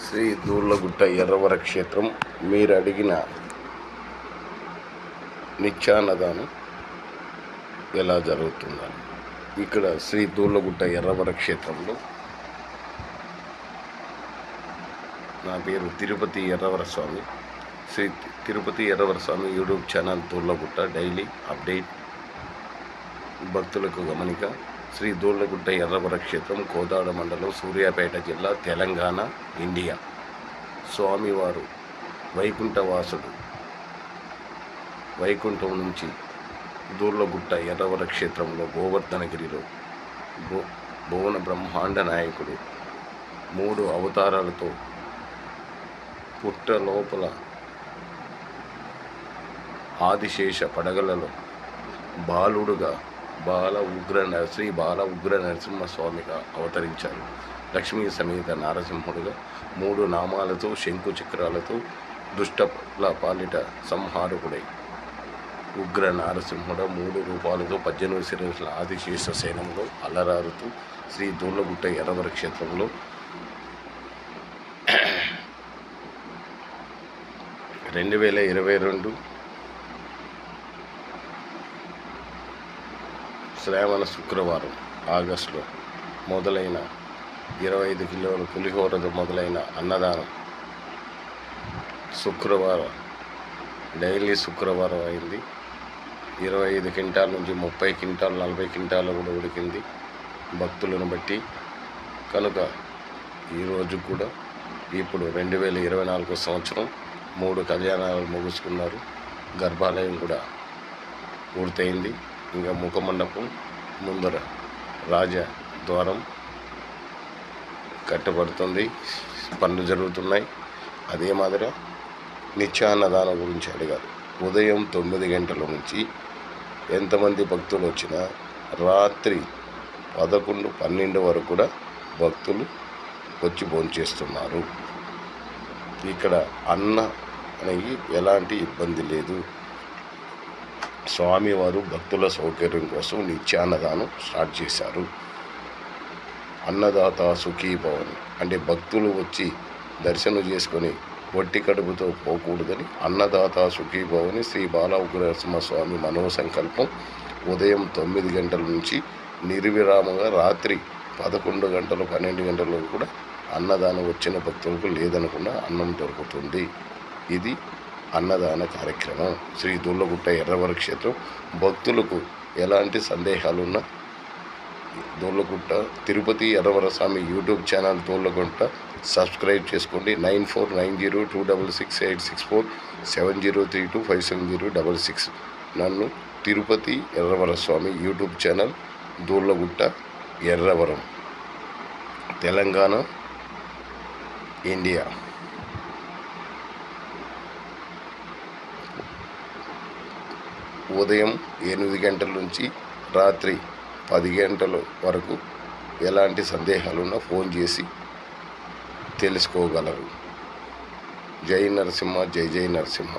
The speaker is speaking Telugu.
శ్రీ దూర్లగుట్ట ఎర్రవర క్షేత్రం మీరు అడిగిన నిత్యాన్నదానం ఎలా జరుగుతుందని. ఇక్కడ శ్రీ దూర్లగుట్ట ఎర్రవర క్షేత్రంలో నా పేరు తిరుపతి ఎర్రవర స్వామి. Shri Tirupati Erravara Swamy YouTube channel దూర్లగుట్ట daily update భక్తులకు గమనిక. శ్రీ దూర్లగుట్ట ఎర్రవర క్షేత్రం కోదాడ మండలం సూర్యాపేట జిల్లా తెలంగాణ ఇండియా. స్వామివారు వైకుంఠవాసుడు. వైకుంఠం నుంచి దూర్లగుట్ట ఎర్రవర క్షేత్రంలో గోవర్ధనగిరిలో భువన బ్రహ్మాండ నాయకుడు 3 అవతారాలతో పుట్ట లోపల ఆదిశేష పడగలలో బాలుడుగా శ్రీ బాల ఉగ్ర నరసింహస్వామిగా అవతరించారు. లక్ష్మీ సమేత నారసింహుడుగా 3 నామాలతో శంకు చక్రాలతో దుష్టల పాలిట సంహారకుడై ఉగ్ర నారసింహుడ 3 రూపాలతో 18 శిరస్సుల ఆదిశేష సేనంలో అలరారుతూ శ్రీ దూర్లగుట్ట ఎర్రవర క్షేత్రంలో 2022 శ్రావణ శుక్రవారం ఆగస్టులో మొదలైన 25 కిలోల పులిహోరతో మొదలైన అన్నదానం శుక్రవారం డైలీ శుక్రవారం అయింది. 25 క్వింటాల నుంచి 30 క్వింటాలు 40 క్వింటాలు కూడా ఉడికింది భక్తులను బట్టి. కనుక ఈరోజు కూడా ఇప్పుడు 2024 సంవత్సరం 3 కళ్యాణాలు ముగుసుకున్నారు. గర్భాలయం కూడా పూర్తయింది. ఇంకా ముఖమండపం ముందర రాజద్వారం కట్టబడుతుంది, పనులు జరుగుతున్నాయి. అదే మాదిరిగా నిత్యాన్నదానం గురించి అడిగారు. ఉదయం 9 గంటల నుంచి ఎంతమంది భక్తులు వచ్చినా రాత్రి 11, 12 వరకు కూడా భక్తులు వచ్చి భోంచేస్తున్నారు. ఇక్కడ అన్న అనేది ఎలాంటి ఇబ్బంది లేదు. స్వామివారు భక్తుల సౌకర్యం కోసం నిత్యాన్నదానం స్టార్ట్ చేశారు. అన్నదాత సుఖీభవని అంటే భక్తులు వచ్చి దర్శనం చేసుకొని వట్టి కడుపుతో పోకూడదని అన్నదాత సుఖీభవని శ్రీ బాల ఉగ్ర నరసింహస్వామి మనోసంకల్పం. ఉదయం 9 గంటల నుంచి నిర్విరామంగా రాత్రి 11 గంటలు 12 గంటలకు కూడా అన్నదానం వచ్చిన భక్తులకు లేదనకుండా అన్నం దొరుకుతుంది. ఇది అన్నదాన కార్యక్రమం. శ్రీ దూర్లగుట్ట ఎర్రవర క్షేత్రం. భక్తులకు ఎలాంటి సందేహాలున్నా Doorlagutta Tirupati Erravara Swamy YouTube channel Doorlagutta subscribe చేసుకోండి. 9490266864 70325706. నన్ను Tirupati Erravara Swamy YouTube channel Doorlagutta Erravaram Telangana India. ఉదయం 8 గంటల నుంచి రాత్రి 10 గంటల వరకు ఎలాంటి సందేహాలున్నా ఫోన్ చేసి తెలుసుకోగలరు. జై నరసింహ, జై జై నరసింహ.